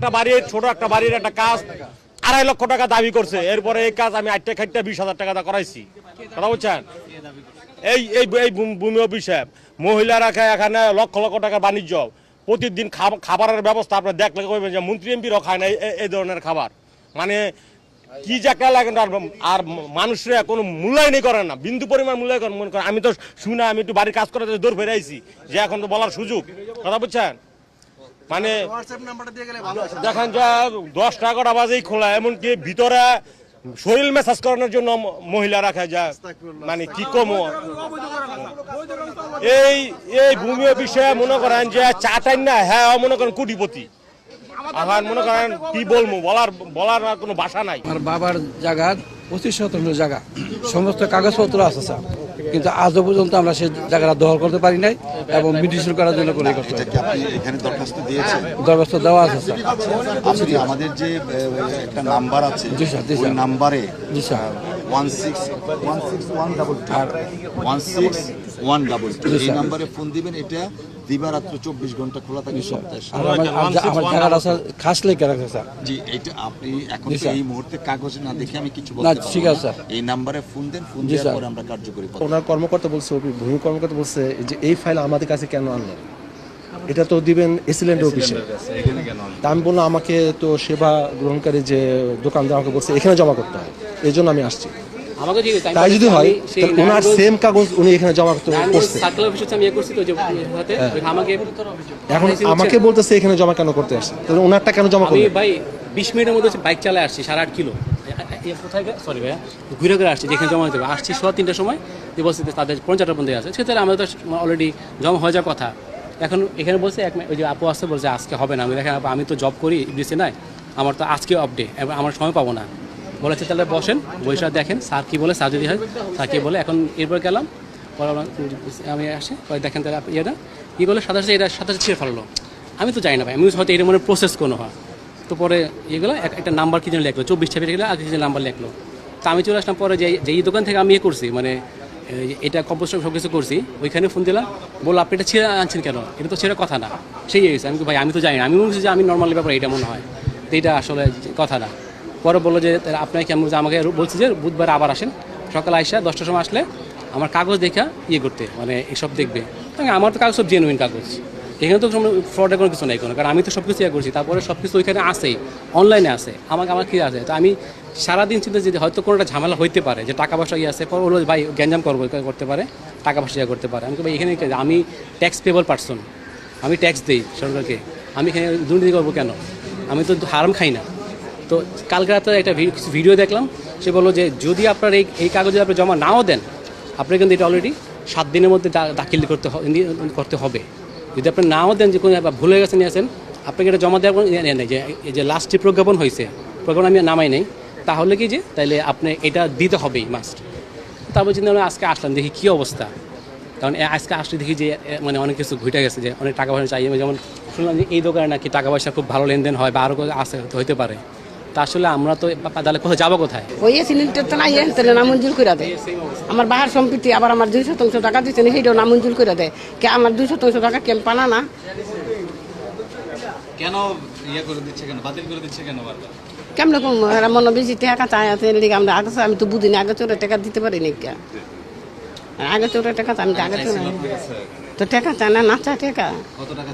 একটা বাড়ির ছোট একটা বাড়ির একটা কাজ 2.5 লক্ষ টাকা দাবি করছে। এরপরে এই কাজ আমি 8টা খাইটা 20,000 টাকা করাইছি। কথা বলছেন? এই এই এই ভূমি অফিসে মহিলারা এখানে লক্ষ লক্ষ টাকা বাণিজ্য, প্রতিদিন খাবারের ব্যবস্থা আপনি দেখলে কইবেন যে মন্ত্রী এমপিরাও খায় না এই ধরনের খাবার। মানে কি যে একটা লাগে, আর মানুষরা কোনো মূল্যায়নই করে না, বিন্দু পরিমাণ মূল্যায়ন মনে করে। আমি তো শুনে আমি একটু বাড়ির কাজ করাতে দৌড় ফেরে আইছি যে এখন তো বলার সুযোগ। কথা বুঝছেন? মানে দেখেন যে 10টা বাজেই খোলা, এমনকি ভিতরে শরীর ম্যাসাজ করানোর জন্য মহিলা রাখা যায়। মানে কি কম এই এই ভূমি অফিসে মনে করেন যে চাটাই না, হ্যাঁ মনে করেন কোটিপতি। আমার মনে করেন কি বলবো, বলার কোনো ভাষা নাই। আমার বাবার জায়গা 25 শতাংশ জায়গা, সমস্ত কাগজপত্র আছে স্যার, কিন্তু আজও পর্যন্ত আমরা সেই জায়গাটা দখল করতে পারি নাই এবং মিউটেশন করার জন্য কোনো করতে পারি। আপনি এখানে দরখাস্ত দিয়েছেন? দরখাস্ত দেওয়া আছে স্যার। আপনি আমাদের যে একটা নাম্বার আছে, ওই নাম্বারে 16122 এই নাম্বারে ফোন দিবেন। এটা দিবারাত্র 24 ঘন্টা খোলা থাকে, সপ্তাহে। আমার জায়গাটা স্যার খাস লেখা রাখছে স্যার। জি, এটা আপনি এখন এই মুহূর্তে কাগজে না দেখে আমি কিছু বলতে পারবো না। ঠিক আছে স্যার, এই নাম্বারে ফোন দেন, ফোন দেওয়ার পরে আমরা কার্যকরী। ওনার কর্মকর্তা বলছে, ভূমি কর্মকর্তা বলছে যে এই ফাইল আমাদের কাছে কেন আনলেন, এটা তো দিবেন এসিল্যান্ড অফিসে। তা আমি বললাম আমাকে তো সেবা গ্রহণকারী যে দোকানদার আমাকে বলছে এখানে জমা করতে হয়, এই জন্য আমি আসছি। তাই যদি হয় ওনার সেম কাগজ উনি এখানে জমা করতে করছে, এখন আমাকে বলতেছে এখানে জমা কেন করতে আসছে, তাহলে ওনারটা কেন জমা করবে? ভাই 20 মিনিটের মধ্যে বাইক চালায় আসছি 8.5 কিলো, কোথায় সরি ভাইয়া ঘুরে ঘুরে আসছি, যেখানে জমা হতে হবে আসছি 3টার সময়, যে বলছে তাদের 4:50 পর্যন্ত আছে, সেক্ষেত্রে আমাদের তো অলরেডি জমা হয়ে যাওয়ার কথা। এখন এখানে বলছে ওই যে আপু আসতে বলছে আজকে হবে না। আমি দেখেন আমি তো জব করি ইবিসি নাই, আমার তো আজকে অফ ডে, আমার সময় পাবো না। বলেছে তাহলে বসেন, বৈশাখ দেখেন স্যার কী বলে, স্যার যদি হয় স্যার কী বলে। এখন এরপর গেলাম, আমি আসি দেখেন তাহলে ইয়েটা কী বলে, সাথে এটা সাথে ছিঁড়ে ফেললো। আমি তো জানি না ভাই, আমি হয়তো এটা মনে প্রসেস কোনো হয়। তো পরে ইয়েগুলো একটা নাম্বার কি যেন লিখলো, 24 ছাপিয়ে গেলে আর কিছু নাম্বার লিখলো। তো আমি চলে আসলাম পরে যে এই দোকান থেকে আমি করছি, মানে এটা কম্পোস্ট সব কিছু করছি, ওইখানে ফোন দিলাম, বললো আপনি এটা ছেড়ে আনছেন কেন, এটা তো ছেড়ে কথা না। সেই হয়েছে, আমি ভাই আমি তো জানি না, আমি বলছি যে আমি নর্মালি ব্যাপার এটা মনে হয়, তো এটা আসলে কথা না। পরে বললো যে আপনাকে আমাকে বলছি যে বুধবার আবার আসেন, সকালে আইসা 10টার সময় আসলে আমার কাগজ দেখা করতে, মানে এসব দেখবে। আমার তো কাগজ সব জেনুইন কাগজ, এখানে তো ফ্রডের কোনো কিছু নেই কোনো, কারণ আমি তো সব কিছু করছি। তারপরে সব কিছু ওইখানে আসেই, অনলাইনে আছে, আমার কী আছে। তো আমি সারাদিন চিন্তা যে হয়তো কোনোটা ঝামেলা হইতে পারে, যে টাকা পয়সা আছে, পরে বলবো ভাই গ্যাঞ্জাম করতে পারে, টাকা পয়সা করতে পারে। আমি তো ভাই এখানে আমি ট্যাক্স পেবল পার্সন, আমি ট্যাক্স দিই সরকারকে, আমি এখানে দুর্নীতি করবো কেন? আমি তো হারাম খাই না। তো কালকে রাতে একটা ভিডিও দেখলাম, সে বললো যে যদি আপনার এই কাগজে আপনি জমা নাও দেন, আপনার কিন্তু এটা অলরেডি 7 দিনের মধ্যে দাখিল করতে হবে। যদি আপনি নাও দেন, যে কোনো ভুল হয়ে গেছে নিয়েছেন, আপনাকে এটা জমা দেওয়ার নেই, যে এই যে লাস্টে প্রজ্ঞাপন হয়েছে, প্রজ্ঞাপন আমি নামাই নেই, তাহলে কি যে তাইলে আপনি এটা দিতে হবেই মাস্ট। তারপর চিন্তা আমি আজকে আসলাম, দেখি কী অবস্থা। কারণ আজকে আসলে দেখি যে মানে অনেক কিছু ঘুরে গেছে, যে অনেক টাকা পয়সা চাই। যেমন শুনলাম যে এই দোকানে নাকি টাকা পয়সা খুব ভালো লেনদেন হয়, বা আরও আছে হইতে পারে। তা আসলে আমরা তো তাহলে কোথায় যাবো, কোথায়? ওই সিলিন্ডার তো নাই, তাহলে নামঞ্জুর করে দেয়। আমার বাহার সম্পত্তি, আবার আমার 200% টাকা দিচ্ছে না, সেইটাও নামঞ্জুর করে দেয়। কে আমার 200% টাকা কেন পানা না? কেন করে দিচ্ছে, কেন বাতিল করে দিচ্ছে, কেন বারবার? কেমন রকম এরা মনে বেশি টাকা চায় আছে, আমরা আগে আমি তো বুঝিনি, আগে চোরে টাকা দিতে পারি না। আগে চোরে টাকা আমি আগে চোরে তো টাকা চায় না, না চায় টাকা। কত টাকা?